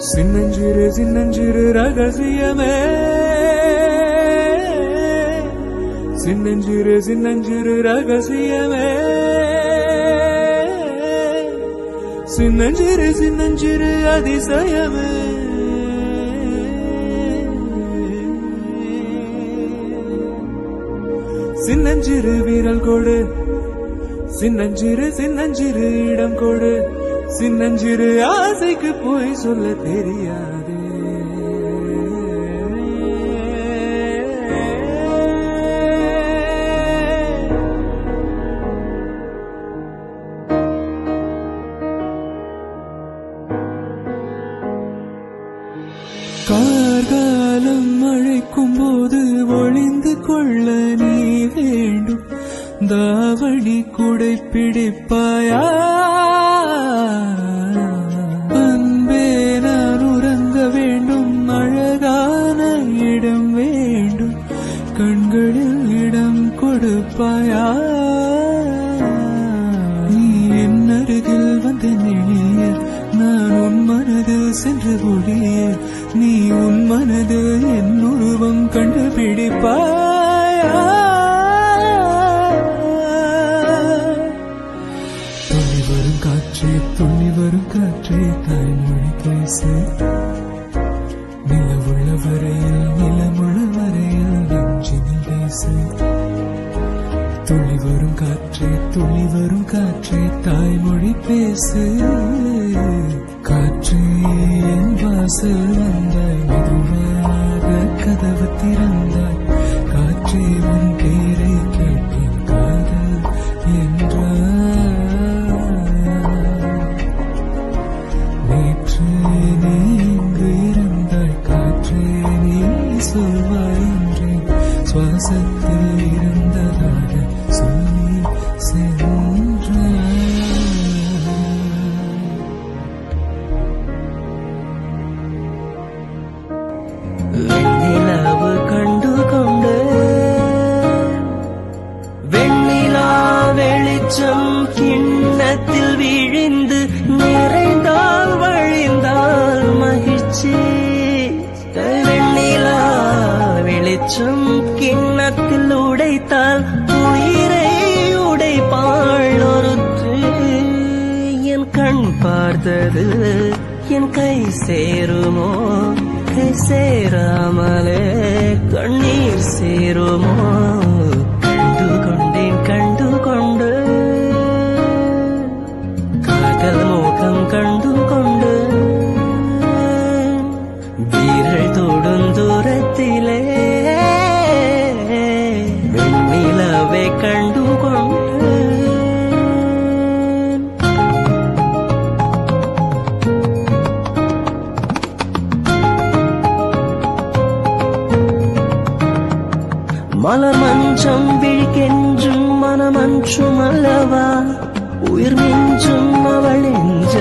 சின்னஞ்சிறு சின்னஞ்சிறு ரகசியமே, சின்னஞ்சிறு சின்னஞ்சிறு ரகசியமே, சின்னஞ்சிறு சின்னஞ்சிறு அதிசயமே. சின்னஞ்சிறு வீரல் கொடு, சின்னஞ்சிறு சின்னஞ்சிறு இடம் கொடு, சின்னஞ்சிறு ஆசைக்கு போய் சொல்ல தெரியாது. கார்காலம் அழைக்கும் போது ஒளிந்து கொள்ள நீ வேண்டும். தாவணி குடை பிடிப்பாயா? அன்பே நான் உறங்க வேண்டும். அழகான இடம் வேண்டும். கண்களில் இடம் கொடுப்பாயா? நீ என் அருகில் வந்து நெளிய, நான் உன் மனதில் சென்று ஒழிய, நீ உன் மனது என் உருவம் கண்டுபிடிப்பாயா? துள்ளி வரும் காற்றே, துள்ளி வரும் காற்றே, தாய்மொழி பேசு. நிலவுள்ள வரையில், நிலமுள்ள வரையில் நெஞ்சினில் பேசு. துள்ளி வரும் காற்றே, துள்ளி வரும் காற்றே, தாய்மொழி பேசு. காற்றே என் வாசல் வந்தாய், மெதுவாக கதவு திறந்தாய். காற்றே உன் பேரை கேட்டேன், காதல் என்றாய். நேற்று நீ இங்கு இருந்தாய், காற்றே நீ சொல்வாய் என்றேன். சுவாசத்தில் இருந்ததாக சொல்லி சென்றாய். வெண்ணிலவு கண்டு கொண்டு வெண்ணிலா வெளிச்சம் கிண்ணத்தில் விழிந்து நிறைந்தால் வழிந்தால் மகிழ்ச்சி. வெண்ணிலா வெளிச்சம் கிண்ணத்தில் உடைத்தால் உயிரை உடைப்பாள் ஒருத்து. என் கண் பார்த்தது என் கை சேருமோ? கை சேராமலே கண்ணீர் சேருமோ? கண்டு கொண்டேன் கண்டு கொண்டு காதல் மோகம் கண்டு கொண்டு வீரல் தொடும் தூரத்திலே வெண்ணிலவை கண்டு கொண்டு. மலர் மஞ்சம் விழிக்கென்றும் மனமன்றும் அல்லவா? உயிர் மிஞ்சும் அவள் என்ற